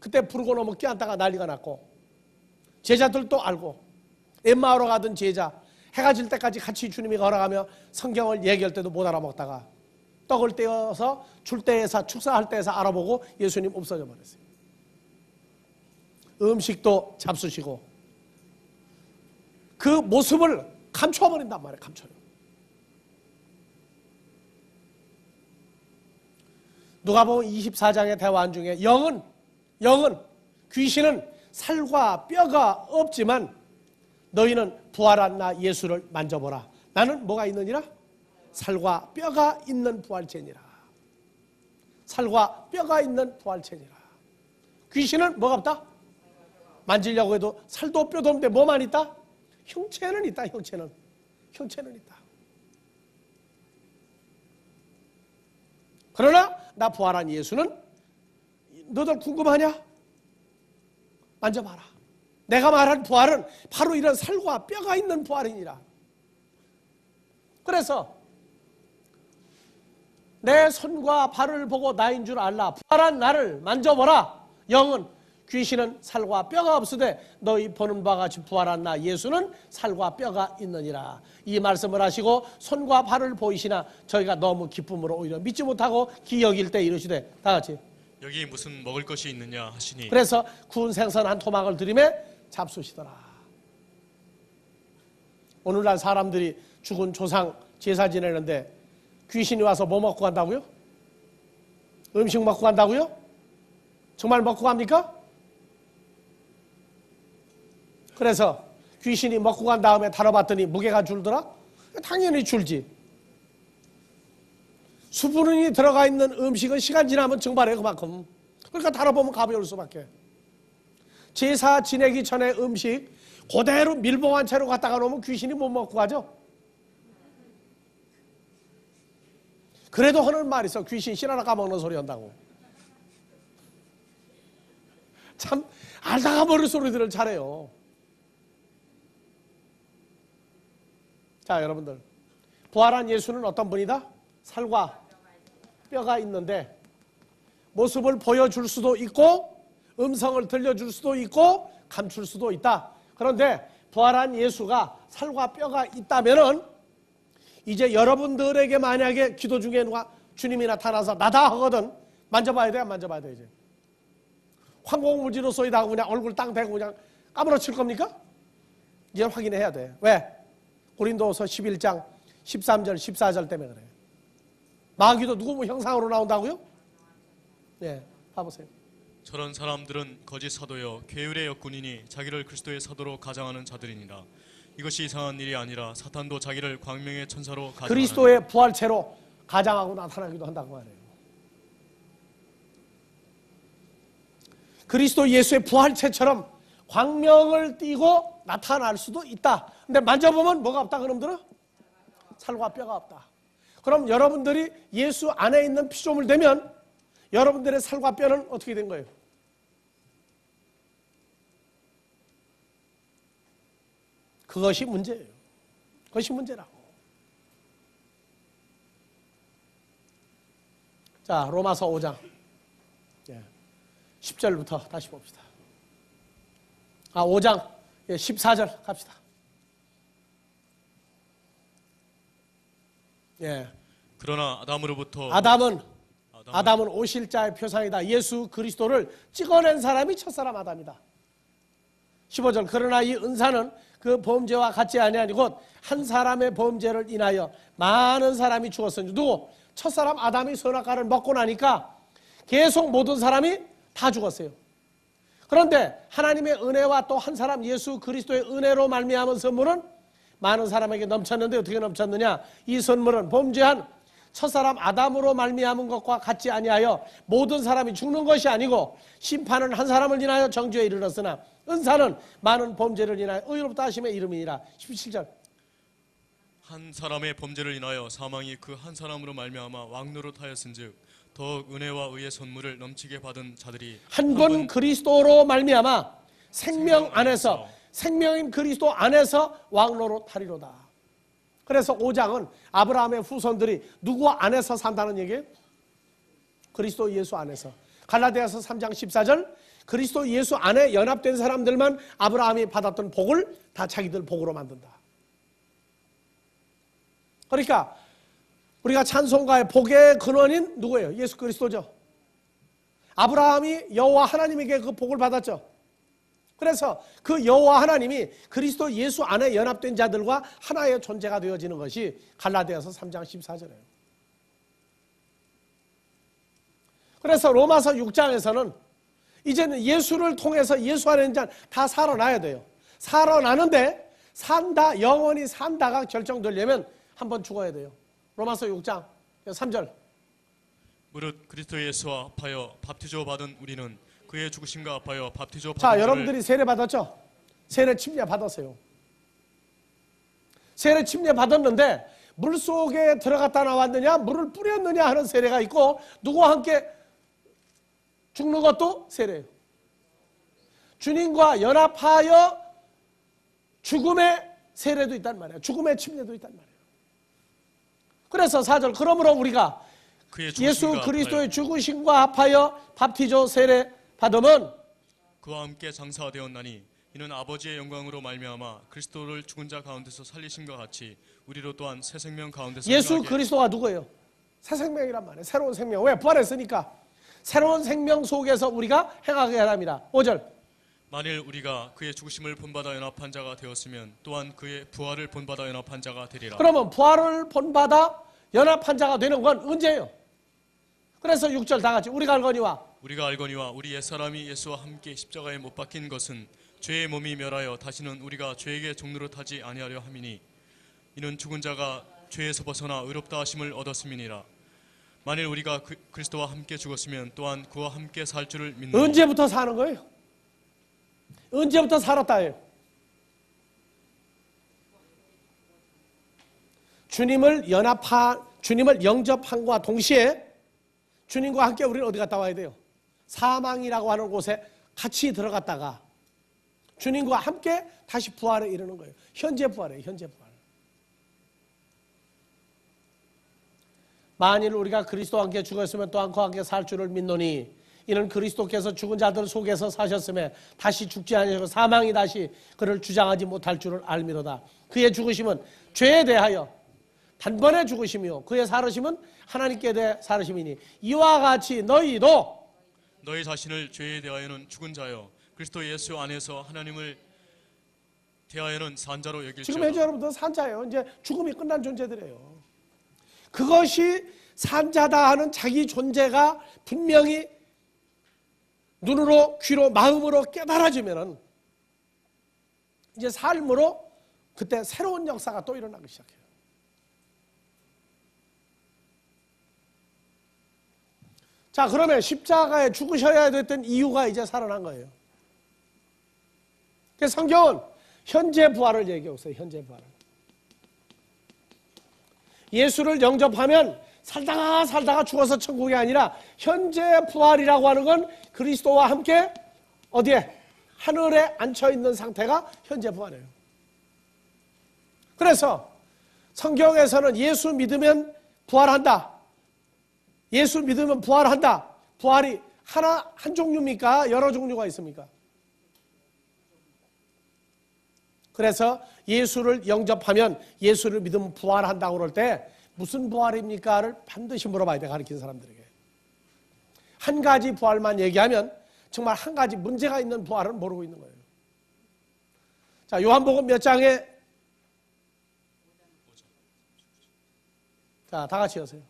그때 부르고 넘어 끼안다가 난리가 났고 제자들도 알고 엠마오로 가던 제자 해가 질 때까지 같이 주님이 걸어가며 성경을 얘기할 때도 못 알아먹다가 떡을 떼어서 줄 때에서 축사할 때에서 알아보고 예수님 없어져 버렸어요. 음식도 잡수시고 그 모습을 감춰버린단 말이에요. 감춰요. 누가복음 24장의 대화한 중에 영은 귀신은 살과 뼈가 없지만 너희는 부활한 나 예수를 만져보라. 나는 뭐가 있느니라? 살과 뼈가 있는 부활체니라. 살과 뼈가 있는 부활체니라. 귀신은 뭐가 없다? 만지려고 해도 살도 뼈도 없는데 뭐만 있다? 형체는 있다. 형체는 있다. 그러나 나 부활한 예수는 너들 궁금하냐? 만져봐라. 내가 말한 부활은 바로 이런 살과 뼈가 있는 부활이니라. 그래서 내 손과 발을 보고 나인 줄 알라. 부활한 나를 만져보라. 영은 귀신은 살과 뼈가 없으되 너희 보는 바와 같이 부활한 나 예수는 살과 뼈가 있느니라. 이 말씀을 하시고 손과 발을 보이시나 저희가 너무 기쁨으로 오히려 믿지 못하고 기여길 때 이르시되 다 같이 여기 무슨 먹을 것이 있느냐 하시니 그래서 구운 생선 한 토막을 들이매 잡수시더라. 오늘날 사람들이 죽은 조상 제사 지내는데 귀신이 와서 뭐 먹고 간다고요? 음식 먹고 간다고요? 정말 먹고 갑니까? 그래서 귀신이 먹고 간 다음에 다뤄봤더니 무게가 줄더라? 당연히 줄지. 수분이 들어가 있는 음식은 시간 지나면 증발해요. 그만큼. 그러니까 다뤄보면 가벼울 수밖에. 제사 지내기 전에 음식 그대로 밀봉한 채로 갖다가 놓으면 귀신이 못 먹고 가죠. 그래도 하는 말이 있어. 귀신 씨라나 까먹는 소리 한다고. 참 알다가 모를 소리들을 잘해요. 자, 여러분들, 부활한 예수는 어떤 분이다? 살과 뼈가 있는데 모습을 보여줄 수도 있고 음성을 들려줄 수도 있고 감출 수도 있다. 그런데 부활한 예수가 살과 뼈가 있다면은 이제 여러분들에게 만약에 기도 중에 누가 주님이 나타나서 나다 하거든, 만져봐야 돼, 안 만져봐야 돼? 이제 황공무지로소이다 하고 그냥 얼굴 땅 대고 그냥 까무러칠 겁니까? 이제 확인해야 돼. 왜? 고린도서 11장 13절 14절 때문에 그래요. 마귀도 누구 뭐 형상으로 나온다고요? 네, 봐보세요. 저런 사람들은 거짓 사도여 괴율의 역군이니 자기를 그리스도의 사도로 가장하는 자들이니라. 이것이 이상한 일이 아니라 사탄도 자기를 광명의 천사로 가장하는 그리스도의 부활체로 가장하고 나타나기도 한다고 말해요. 그리스도 예수의 부활체처럼 광명을 띠고 나타날 수도 있다. 근데 만져보면 뭐가 없다 그놈들은? 살과 뼈가 없다. 그럼 여러분들이 예수 안에 있는 피조물 되면 여러분들의 살과 뼈는 어떻게 된 거예요? 그것이 문제예요. 그것이 문제라고. 자, 로마서 5장 10절부터 다시 봅시다. 5장 14절 갑시다. 예. 그러나 아담으로부터 아담은 오실자의 표상이다. 예수 그리스도를 찍어낸 사람이 첫사람 아담이다. 15절 그러나 이 은사는 그 범죄와 같지 아니하니 곧 한 사람의 범죄를 인하여 많은 사람이 죽었으니 누구? 첫사람 아담이 선악과를 먹고 나니까 계속 모든 사람이 다 죽었어요. 그런데 하나님의 은혜와 또 한 사람 예수 그리스도의 은혜로 말미암은 선물은 많은 사람에게 넘쳤는데 어떻게 넘쳤느냐? 이 선물은 범죄한 첫사람 아담으로 말미암은 것과 같지 아니하여 모든 사람이 죽는 것이 아니고 심판은 한 사람을 인하여 정죄에 이르렀으나 은사는 많은 범죄를 인하여 의롭다 하심의 이름이니라. 17절 한 사람의 범죄를 인하여 사망이 그 한 사람으로 말미암아 왕노릇하였은즉 더욱 은혜와 의의 선물을 넘치게 받은 자들이 한 분 그리스도로 말미암아 생명 안에서 생명인 그리스도 안에서 왕노릇하리로다. 그래서 5장은 아브라함의 후손들이 누구 안에서 산다는 얘기예요? 그리스도 예수 안에서. 갈라디아서 3장 14절 그리스도 예수 안에 연합된 사람들만 아브라함이 받았던 복을 다 자기들 복으로 만든다. 그러니까 우리가 찬송가의 복의 근원인 누구예요? 예수 그리스도죠. 아브라함이 여호와 하나님에게 그 복을 받았죠. 그래서 그 여호와 하나님이 그리스도 예수 안에 연합된 자들과 하나의 존재가 되어지는 것이 갈라디아서 3장 14절이에요. 그래서 로마서 6장에서는 이제는 예수를 통해서 예수 안에 있는 자는 다 살아나야 돼요. 살아나는데 산다, 영원히 산다가 결정되려면 한번 죽어야 돼요. 로마서 6장 3절 무릇 그리스도 예수와 합하여 밥티조 받은 우리는 그의 죽으심과 합하여 밥티조 받은 자, 여러분들이 세례 받았죠? 세례 침례 받았어요. 세례 침례 받았는데 물속에 들어갔다 나왔느냐 물을 뿌렸느냐 하는 세례가 있고 누구와 함께 죽는 것도 세례예요. 주님과 연합하여 죽음의 세례도 있단 말이에요. 죽음의 침례도 있단 말이에요. 그래서 4절 그러므로 우리가 예수 그리스도의 죽으심과 합하여 밥티조 세례 받으면 그와 함께 장사되었나니 이는 아버지의 영광으로 말미암아 그리스도를 죽은 자 가운데서 살리심과 같이 우리로 또한 새 생명 가운데서 예수 그리스도가 누구예요? 새 생명이란 말이에요. 새로운 생명. 왜? 부활했으니까. 새로운 생명 속에서 우리가 행하게 하랍니다. 5절 만일 우리가 그의 죽으심을 본받아 연합한 자가 되었으면 또한 그의 부활을 본받아 연합한 자가 되리라. 그러면 부활을 본받아 연합한 자가 되는 건 언제예요? 그래서 6절 다 같이 우리가 알거니와 우리 옛사람이 예수와 함께 십자가에 못 박힌 것은 죄의 몸이 멸하여 다시는 우리가 죄에게 종노릇하지 아니하려 함이니 이는 죽은 자가 죄에서 벗어나 의롭다 하심을 얻었음이니라. 만일 우리가 그리스도와 함께 죽었으면 또한 그와 함께 살 줄을 믿는 언제부터 사는 거예요? 언제부터 살았다예요? 주님을 주님을 영접함과 동시에 주님과 함께 우리는 어디 갔다 와야 돼요? 사망이라고 하는 곳에 같이 들어갔다가 주님과 함께 다시 부활에 이르는 거예요. 현재 부활이에요. 현재 부활. 만일 우리가 그리스도와 함께 죽었으면 또한 그와 함께 살 줄을 믿노니 이는 그리스도께서 죽은 자들 속에서 사셨음에 다시 죽지 아니하고 사망이 다시 그를 주장하지 못할 줄을 알미로다. 그의 죽으심은 죄에 대하여 단번에 죽으심이요 그의 살으심은 하나님께 대해 살으심이니 이와 같이 너희도 너희 자신을 죄에 대하여는 죽은 자요 그리스도 예수 안에서 하나님을 대하여는 산자로 지금 여길지어다. 현재 여러분들 산자예요. 이제 죽음이 끝난 존재들이에요. 그것이 산자다 하는 자기 존재가 분명히 눈으로 귀로 마음으로 깨달아지면은 이제 삶으로 그때 새로운 역사가 또 일어나기 시작해요. 자, 그러면 십자가에 죽으셔야 됐던 이유가 이제 살아난 거예요. 그래서 성경은 현재 부활을 얘기하고 있어요. 현재 부활을. 예수를 영접하면 살다가 죽어서 천국이 아니라 현재 부활이라고 하는 건 그리스도와 함께 어디에? 하늘에 앉혀있는 상태가 현재 부활이에요. 그래서 성경에서는 예수 믿으면 부활한다. 예수 믿으면 부활한다. 부활이 한 종류입니까? 여러 종류가 있습니까? 그래서 예수를 영접하면 예수를 믿으면 부활한다고 그럴 때 무슨 부활입니까를 반드시 물어봐야 돼. 가르치는 사람들에게. 한 가지 부활만 얘기하면 정말 한 가지 문제가 있는 부활은 모르고 있는 거예요. 자, 요한복음 몇 장에 자, 다 같이 하세요.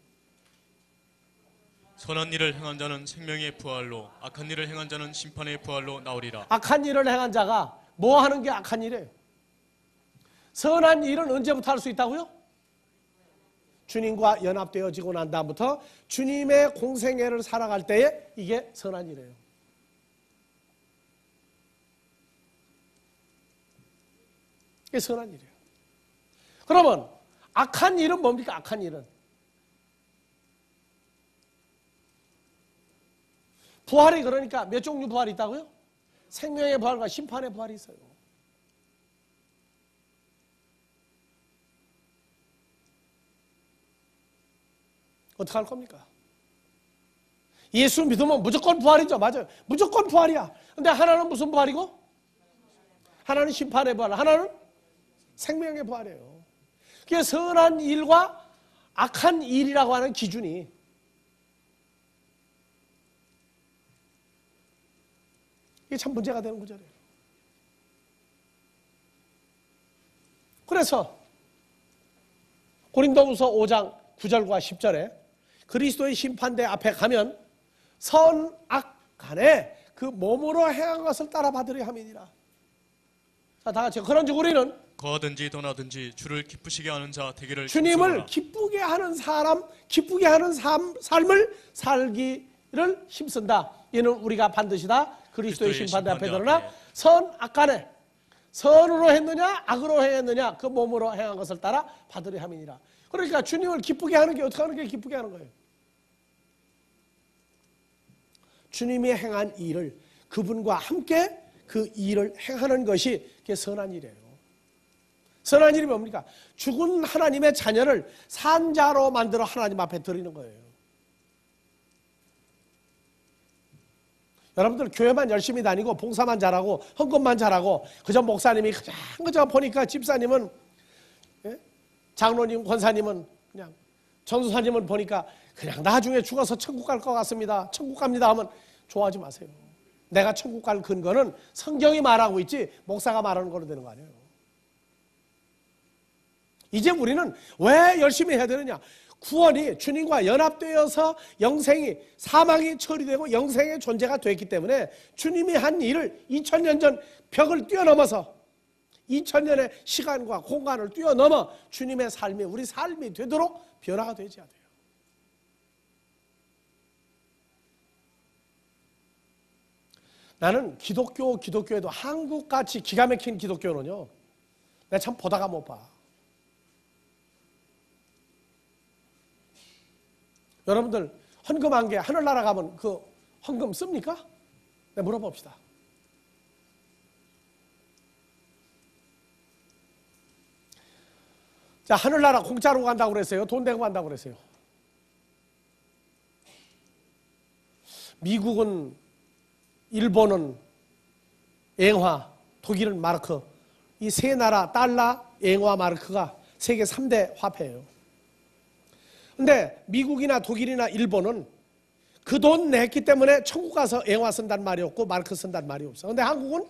선한 일을 행한 자는 생명의 부활로 악한 일을 행한 자는 심판의 부활로 나오리라. 악한 일을 행한 자가 뭐 하는 게 악한 일이에요? 선한 일은 언제부터 할 수 있다고요? 주님과 연합되어지고 난 다음부터 주님의 공생애를 살아갈 때에 이게 선한 일이에요. 이게 선한 일이에요. 그러면 악한 일은 뭡니까? 악한 일은 부활이 그러니까 몇 종류 부활이 있다고요? 생명의 부활과 심판의 부활이 있어요. 어떻게 할 겁니까? 예수 믿으면 무조건 부활이죠. 맞아요. 무조건 부활이야. 근데 하나는 무슨 부활이고? 하나는 심판의 부활, 하나는 생명의 부활이에요. 그게 선한 일과 악한 일이라고 하는 기준이 이게 참 문제가 되는 구절이에요. 그래서 고린도후서 5장 9절과 10절에 그리스도의 심판대 앞에 가면 선악 간에 그 몸으로 행한 것을 따라 받으려 함이니라. 자, 다 같이 그런즉 우리는 거하든지 떠나든지 주를 기쁘시게 하는 자 되기를 주님을 힘쓰노라. 기쁘게 하는 사람, 기쁘게 하는 삶을 살기를 힘쓴다. 이는 우리가 반드시 다 그리스도의 심판대 앞에 드러나 선악간에 선으로 했느냐 악으로 행했느냐 그 몸으로 행한 것을 따라 받으려 함이니라. 그러니까 주님을 기쁘게 하는 게 어떻게 하는 게 기쁘게 하는 거예요? 주님이 행한 일을 그분과 함께 그 일을 행하는 것이 그게 선한 일이에요. 선한 일이 뭡니까? 죽은 하나님의 자녀를 산자로 만들어 하나님 앞에 드리는 거예요. 여러분들 교회만 열심히 다니고 봉사만 잘하고 헌금만 잘하고 그저 목사님이 그저 보니까 집사님은 장로님 권사님은 그냥 전도사님은 보니까 그냥 나중에 죽어서 천국 갈 것 같습니다. 천국 갑니다 하면 좋아하지 마세요. 내가 천국 갈 근거는 성경이 말하고 있지 목사가 말하는 거로 되는 거 아니에요. 이제 우리는 왜 열심히 해야 되느냐? 구원이 주님과 연합되어서 영생이 사망이 처리되고 영생의 존재가 됐기 때문에 주님이 한 일을 2000년 전 벽을 뛰어넘어서 2000년의 시간과 공간을 뛰어넘어 주님의 삶이 우리 삶이 되도록 변화가 되어야 돼요. 나는 기독교에도 한국같이 기가 막힌 기독교는요 내가 참 보다가 못 봐. 여러분들 헌금한 게 하늘나라 가면 그 헌금 씁니까? 네, 물어봅시다. 자, 하늘나라 공짜로 간다고 그랬어요? 돈 내고 간다고 그랬어요? 미국은, 일본은 앵화, 독일은 마르크, 이 세 나라 달러, 앵화, 마르크가 세계 3대 화폐예요. 근데 미국이나 독일이나 일본은 그 돈 냈기 때문에 천국 가서 앵화 쓴단 말이 없고 마르크 쓴단 말이 없어. 근데 한국은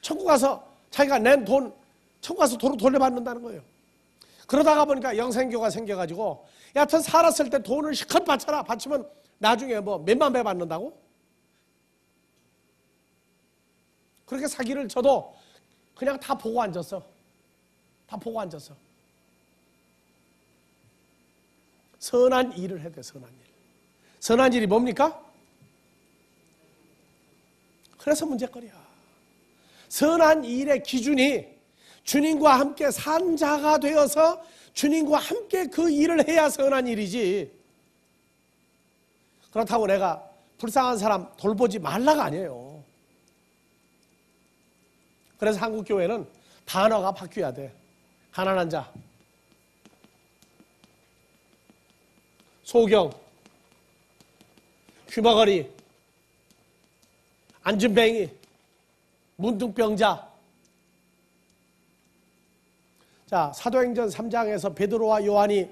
천국 가서 자기가 낸 돈 천국 가서 도로 돌려받는다는 거예요. 그러다가 보니까 영생교가 생겨가지고 여하튼 살았을 때 돈을 실컷 바쳐라. 바치면 나중에 뭐 몇만 배 받는다고? 그렇게 사기를 쳐도 그냥 다 보고 앉았어. 다 보고 앉았어. 선한 일을 해야 돼. 선한 일. 선한 일이 뭡니까? 그래서 문제거리야. 선한 일의 기준이 주님과 함께 산 자가 되어서 주님과 함께 그 일을 해야 선한 일이지. 그렇다고 내가 불쌍한 사람 돌보지 말라가 아니에요. 그래서 한국교회는 단어가 바뀌어야 돼. 가난한 자, 소경, 귀머거리, 안진뱅이, 문둥병자. 자, 사도행전 3장에서 베드로와 요한이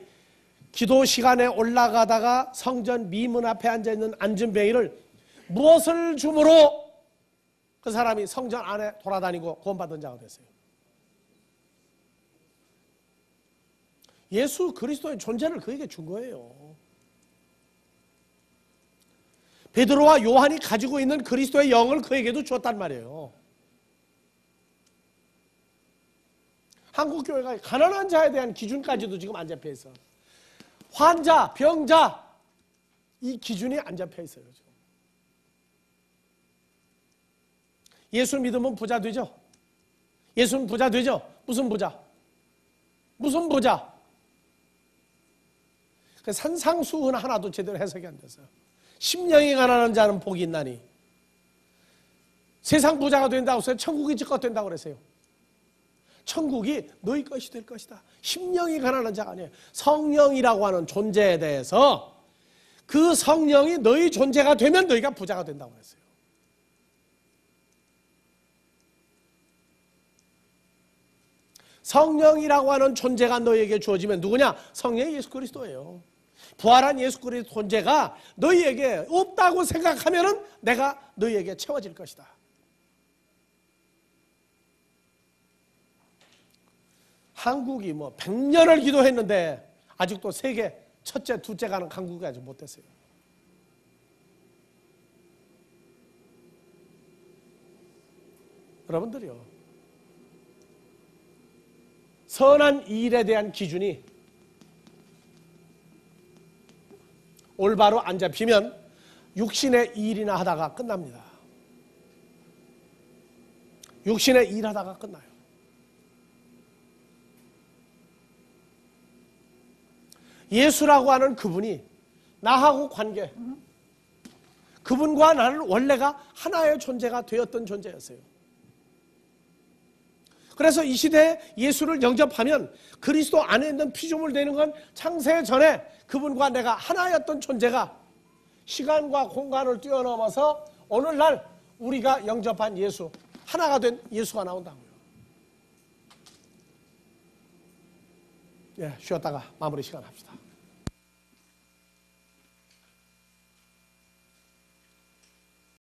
기도 시간에 올라가다가 성전 미문 앞에 앉아있는 안진뱅이를 무엇을 주므로 그 사람이 성전 안에 돌아다니고 구원받은 자가 됐어요. 예수 그리스도의 존재를 그에게 준 거예요. 베드로와 요한이 가지고 있는 그리스도의 영을 그에게도 주었단 말이에요. 한국교회가 가난한 자에 대한 기준까지도 지금 안 잡혀 있어. 환자, 병자, 이 기준이 안 잡혀 있어요. 지금. 예수 믿으면 부자 되죠? 예수는 부자 되죠? 무슨 부자? 무슨 부자? 산상수훈 하나도 제대로 해석이 안 됐어요. 심령이 가난한 자는 복이 있나니. 세상 부자가 된다고 해서 천국이 지껏 된다고 그랬어요. 천국이 너희 것이 될 것이다. 심령이 가난한 자가 아니에요. 성령이라고 하는 존재에 대해서 그 성령이 너희 존재가 되면 너희가 부자가 된다고 그랬어요. 성령이라고 하는 존재가 너희에게 주어지면 누구냐? 성령이 예수 그리스도예요. 부활한 예수 그리스도 존재가 너희에게 없다고 생각하면 내가 너희에게 채워질 것이다. 한국이 뭐 100년을 기도했는데 아직도 세계 첫째, 둘째 가는 강국이 아직 못 됐어요. 여러분들이요. 선한 일에 대한 기준이 올바로 안 잡히면 육신의 일이나 하다가 끝납니다. 육신의 일 하다가 끝나요. 예수라고 하는 그분이 나하고 관계, 그분과 나는 원래가 하나의 존재가 되었던 존재였어요. 그래서 이 시대에 예수를 영접하면 그리스도 안에 있는 피조물 되는 건 창세 전에 그분과 내가 하나였던 존재가 시간과 공간을 뛰어넘어서 오늘날 우리가 영접한 예수, 하나가 된 예수가 나온다고요. 예, 쉬었다가 마무리 시간 합시다.